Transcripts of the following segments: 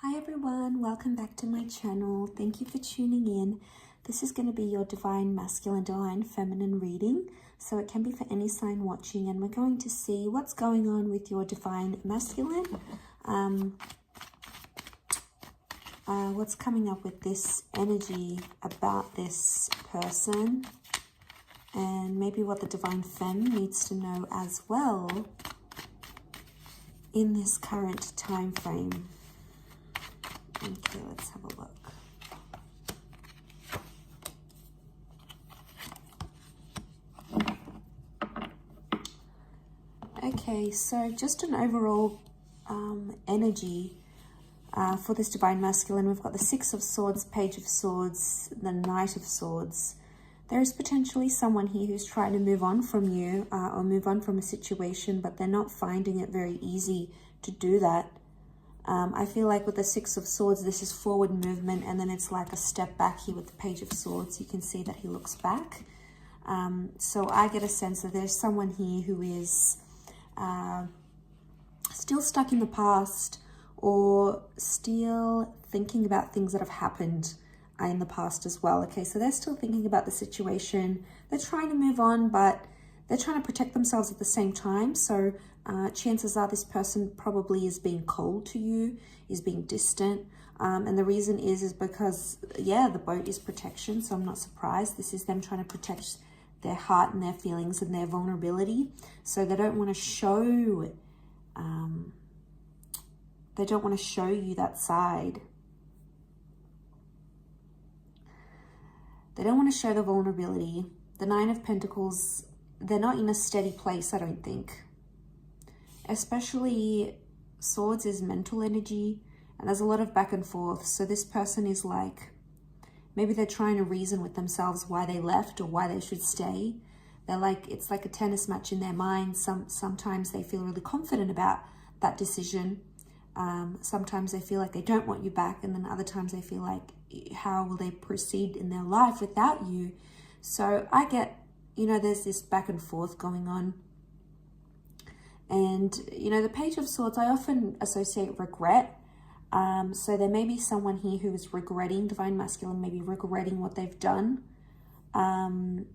Hi everyone, welcome back to my channel. Thank you for tuning in. This is going to be your divine masculine, divine feminine reading. So it can be for any sign watching, and we're going to see what's going on with your divine masculine. What's coming up with this energy about this person, and maybe what the divine femme needs to know as well in this current time frame. Okay, let's have a look. Okay, so just an overall energy for this divine masculine. We've got the Six of Swords, Page of Swords, the Knight of Swords. There is potentially someone here who's trying to move on from you or move on from a situation, but they're not finding it very easy to do that. I feel like with the Six of Swords, this is forward movement, and then it's like a step back here with the Page of Swords. You can see that he looks back. So I get a sense that there's someone here who is still stuck in the past, or still thinking about things that have happened in the past as well. Okay, so they're still thinking about the situation. They're trying to move on, but they're trying to protect themselves at the same time. So chances are this person probably is being cold to you, is being distant. And the reason is because, yeah, the boat is protection. So I'm not surprised. This is them trying to protect their heart and their feelings and their vulnerability. So they don't want to show, you that side. They don't want to show the vulnerability. The Nine of Pentacles, they're not in a steady place, I don't think. Especially Swords is mental energy, and there's a lot of back and forth. So this person is like, maybe they're trying to reason with themselves why they left or why they should stay. They're like, it's like a tennis match in their mind. Sometimes they feel really confident about that decision. Sometimes they feel like they don't want you back, and then other times they feel like, how will they proceed in their life without you? So I get, there's this back and forth going on. And, the Page of Swords, I often associate regret. So there may be someone here who is regretting, divine masculine, maybe regretting what they've done in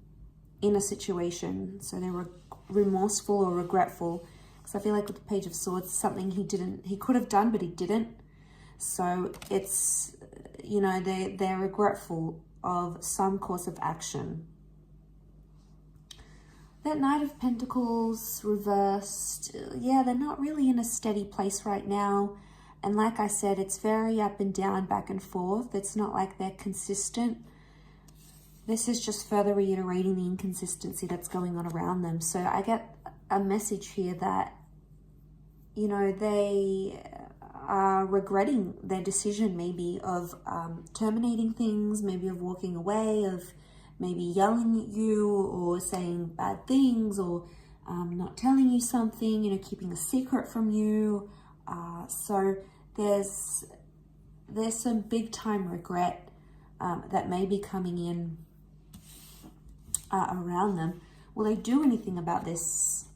a situation. So they're remorseful or regretful. Because I feel like with the Page of Swords, something he could have done, but he didn't. So it's, they're regretful of some course of action. That Knight of Pentacles reversed, yeah, they're not really in a steady place right now. And like I said, it's very up and down, back and forth. It's not like they're consistent. This is just further reiterating the inconsistency that's going on around them. So I get a message here that, they are regretting their decision maybe of terminating things, maybe of walking away, of maybe yelling at you or saying bad things, or not telling you something, keeping a secret from you. So there's some big time regret that may be coming in around them. Will they do anything about this?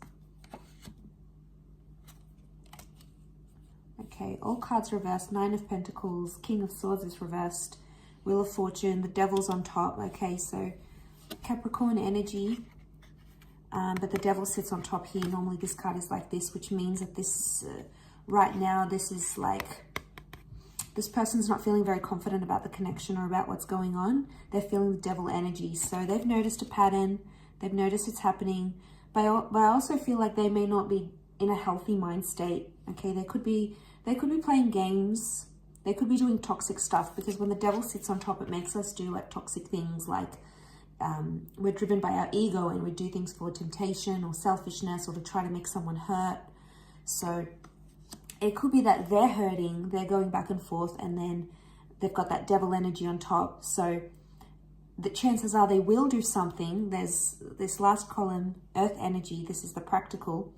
Okay, all cards reversed. Nine of Pentacles, King of Swords is reversed. Wheel of Fortune, the Devil's on top. Okay, so Capricorn energy, but the Devil sits on top here. Normally this card is like this, which means that this, right now, this is like, this person's not feeling very confident about the connection or about what's going on. They're feeling the Devil energy. So they've noticed a pattern. They've noticed it's happening. But I also feel like they may not be in a healthy mind state. Okay, they could be playing games. They could be doing toxic stuff, because when the Devil sits on top, it makes us do like toxic things, like we're driven by our ego and we do things for temptation or selfishness or to try to make someone hurt. So it could be that they're hurting, they're going back and forth, and then they've got that Devil energy on top. So the chances are they will do something. There's this last column, Earth energy. This is the practical,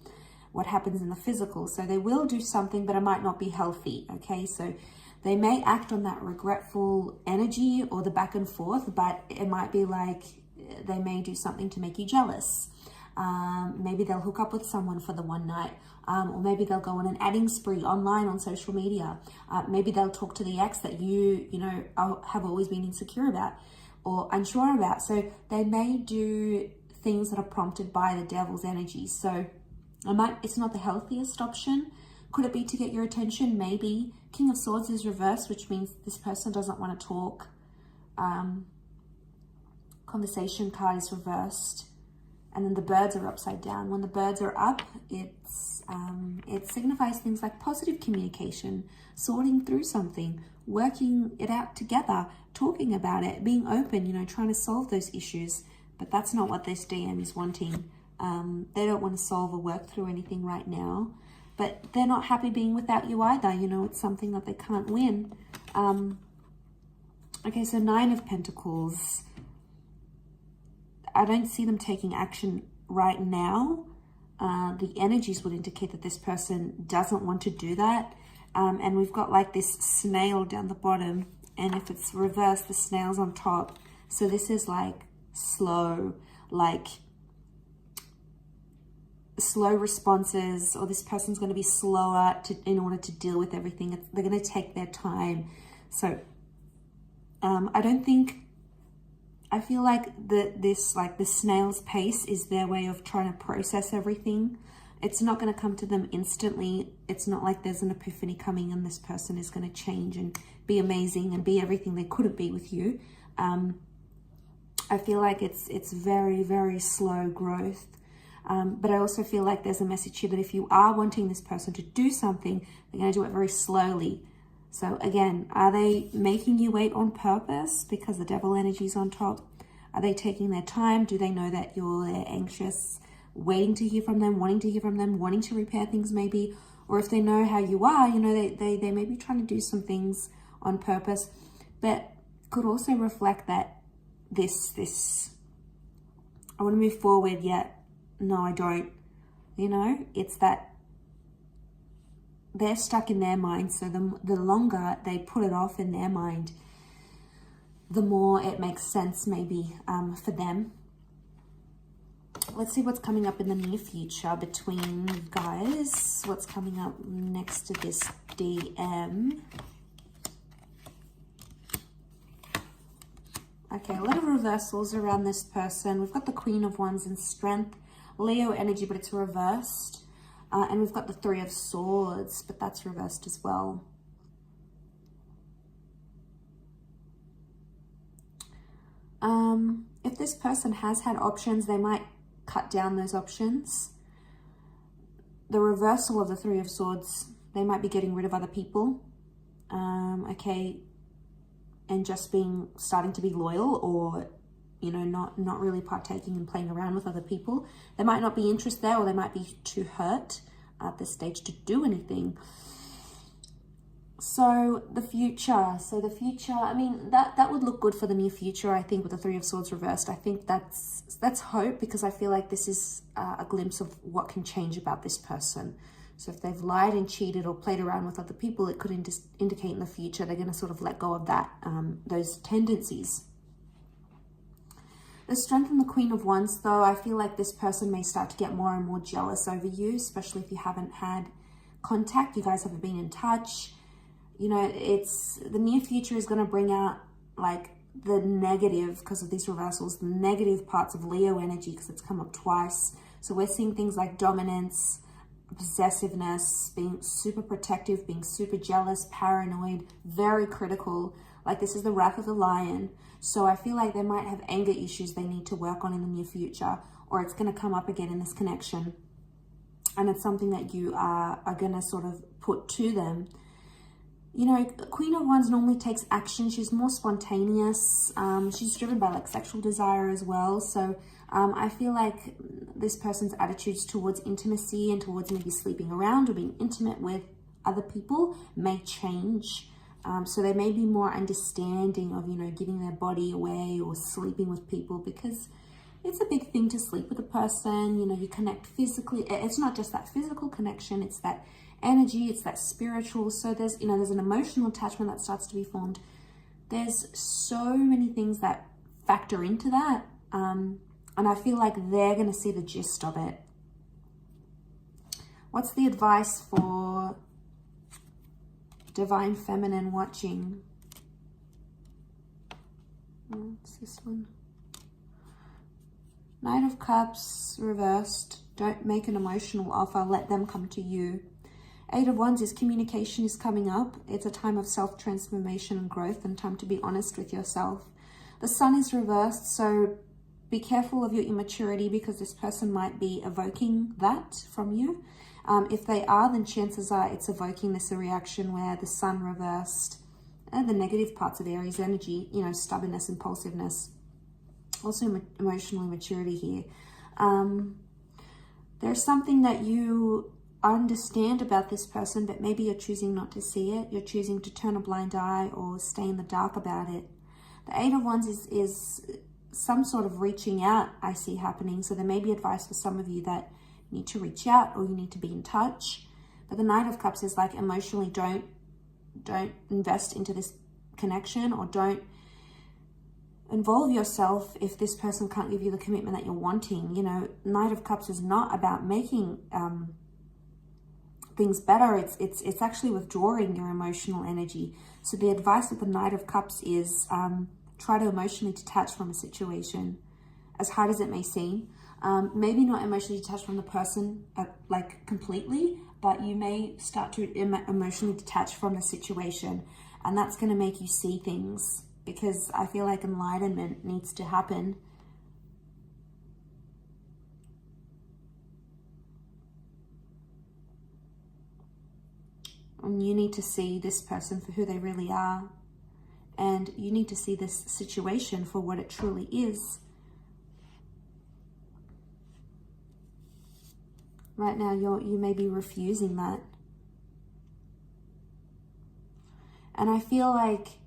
what happens in the physical. So they will do something, but it might not be healthy. Okay, so they may act on that regretful energy or the back and forth, but it might be like they may do something to make you jealous. Maybe they'll hook up with someone for the one night, or maybe they'll go on an adding spree online on social media. Maybe they'll talk to the ex that you have always been insecure about or unsure about. So they may do things that are prompted by the devil's energy. So it's not the healthiest option. Could it be to get your attention? Maybe. King of Swords is reversed, which means this person doesn't want to talk. Conversation card is reversed. And then the birds are upside down. When the birds are up, it signifies things like positive communication, sorting through something, working it out together, talking about it, being open, trying to solve those issues. But that's not what this DM is wanting. They don't want to solve or work through anything right now. But they're not happy being without you either. It's something that they can't win. Okay, so 9 of Pentacles. I don't see them taking action right now. The energies would indicate that this person doesn't want to do that. And we've got like this snail down the bottom. And if it's reversed, the snail's on top. So this is like slow responses, or this person's going to be slower in order to deal with everything. They're going to take their time. So I feel like the snail's pace is their way of trying to process everything. It's not going to come to them instantly. It's not like there's an epiphany coming and this person is going to change and be amazing and be everything they couldn't be with you. I feel like it's very, very slow growth. But I also feel like there's a message here that if you are wanting this person to do something, they're going to do it very slowly. So again, are they making you wait on purpose because the devil energy is on top? Are they taking their time? Do they know that you're anxious, waiting to hear from them, wanting to hear from them, wanting to repair things maybe? Or if they know how you are, they may be trying to do some things on purpose, but could also reflect that I want to move forward, yet no, I don't. It's that they're stuck in their mind. So the longer they put it off in their mind, the more it makes sense maybe for them. Let's see what's coming up in the near future between you guys. What's coming up next to this DM? Okay, a lot of reversals around this person. We've got the Queen of Wands in Strength, Leo energy, but it's reversed. And we've got the 3 of Swords, but that's reversed as well. If this person has had options, they might cut down those options. The reversal of the 3 of Swords, they might be getting rid of other people. Okay, and just starting to be loyal, or not really partaking and playing around with other people. There might not be interest there, or they might be too hurt at this stage to do anything. So the future, I mean, that would look good for the near future, I think, with the 3 of Swords reversed. I think that's hope, because I feel like this is a glimpse of what can change about this person. So if they've lied and cheated or played around with other people, it could indicate in the future they're going to sort of let go of that, those tendencies. The Strength and the Queen of Wands, though, I feel like this person may start to get more and more jealous over you, especially if you haven't had contact, you guys haven't been in touch. The near future is going to bring out like the negative, because of these reversals, the negative parts of Leo energy, because it's come up twice. So we're seeing things like dominance, possessiveness, being super protective, being super jealous, paranoid, very critical. Like this is the wrath of the lion. So I feel like they might have anger issues they need to work on in the near future, or it's going to come up again in this connection. And it's something that you are going to sort of put to them. Queen of Wands normally takes action. She's more spontaneous. She's driven by like sexual desire as well. So I feel like this person's attitudes towards intimacy and towards maybe sleeping around or being intimate with other people may change. So they may be more understanding of, giving their body away or sleeping with people, because it's a big thing to sleep with a person. You connect physically. It's not just that physical connection, it's that energy, it's that spiritual. So there's an emotional attachment that starts to be formed. There's so many things that factor into that. And I feel like they're going to see the gist of it. What's the advice for Divine Feminine watching? What's this one? Knight of Cups reversed. Don't make an emotional offer. Let them come to you. Eight of Wands is communication is coming up. It's a time of self-transformation and growth and time to be honest with yourself. The Sun is reversed, so be careful of your immaturity because this person might be evoking that from you. If they are, then chances are it's evoking this reaction where the Sun reversed and the negative parts of Aries energy, you know, stubbornness, impulsiveness, also emotional immaturity here. There's something that you understand about this person, but maybe you're choosing not to see it. You're choosing to turn a blind eye or stay in the dark about it. The Eight of Wands is some sort of reaching out I see happening. So there may be advice for some of you that you need to reach out or you need to be in touch. But the Knight of Cups is like emotionally don't invest into this connection or don't involve yourself if this person can't give you the commitment that you're wanting. You know, Knight of Cups is not about making things better. It's actually withdrawing your emotional energy. So the advice of the Knight of Cups is try to emotionally detach from a situation, as hard as it may seem. Maybe not emotionally detach from the person like completely, but you may start to emotionally detach from the situation, and that's going to make you see things, because I feel like enlightenment needs to happen. And you need to see this person for who they really are. And you need to see this situation for what it truly is. Right now, you may be refusing that. And I feel like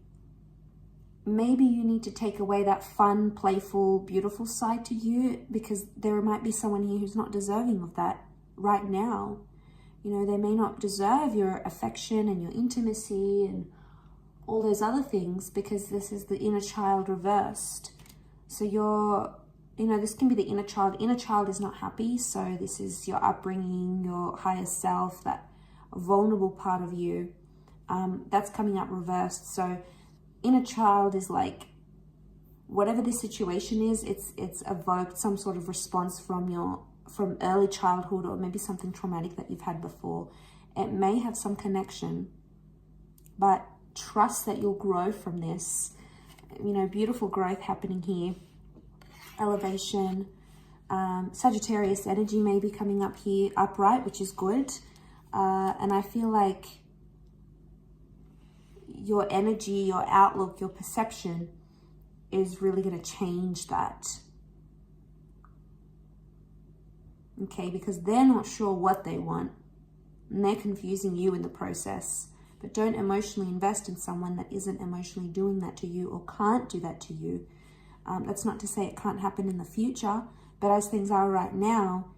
maybe you need to take away that fun, playful, beautiful side to you, because there might be someone here who's not deserving of that right now. You know, they may not deserve your affection and your intimacy and all those other things, because this is the inner child reversed. So this can be the inner child. Inner child is not happy. So this is your upbringing, your higher self, that vulnerable part of you. That's coming up reversed. So inner child is like, whatever this situation is, it's evoked some sort of response from early childhood, or maybe something traumatic that you've had before. It may have some connection, but trust that you'll grow from this. You know, beautiful growth happening here. Elevation. Sagittarius energy may be coming up here upright, which is good. And I feel like your energy, your outlook, your perception is really going to change that. Okay, because they're not sure what they want and they're confusing you in the process. But don't emotionally invest in someone that isn't emotionally doing that to you or can't do that to you. That's not to say it can't happen in the future, but as things are right now,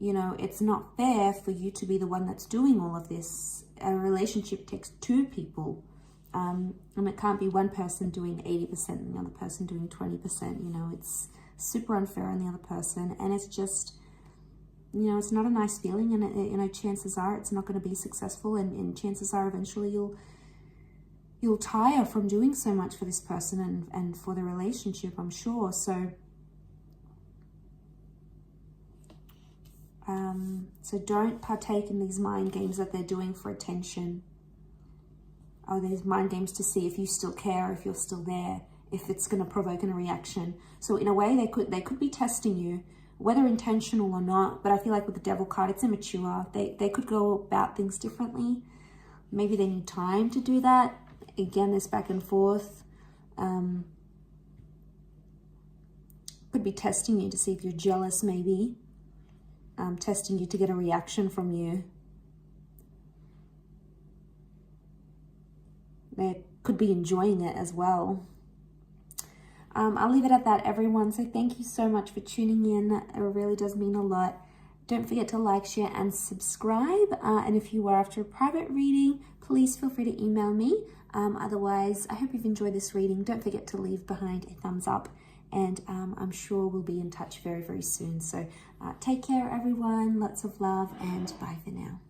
you know, it's not fair for you to be the one that's doing all of this. A relationship takes two people, and it can't be one person doing 80% and the other person doing 20%. You know, it's super unfair on the other person, and it's just, you know, it's not a nice feeling, and you know, chances are it's not going to be successful, and chances are eventually you'll tire from doing so much for this person and for the relationship, I'm sure. So don't partake in these mind games that they're doing for attention, or these mind games to see if you still care, if you're still there, if it's going to provoke a reaction. So in a way, they could be testing you, whether intentional or not. But I feel like with the Devil card, it's immature. They could go about things differently. Maybe they need time to do that. Again, this back and forth. Could be testing you to see if you're jealous, maybe. Testing you to get a reaction from you. They could be enjoying it as well. I'll leave it at that, everyone. So thank you so much for tuning in. It really does mean a lot. Don't forget to like, share, and subscribe. And if you are after a private reading, please feel free to email me. Otherwise, I hope you've enjoyed this reading. Don't forget to leave behind a thumbs up and I'm sure we'll be in touch very, very soon. So take care, everyone. Lots of love, and bye for now.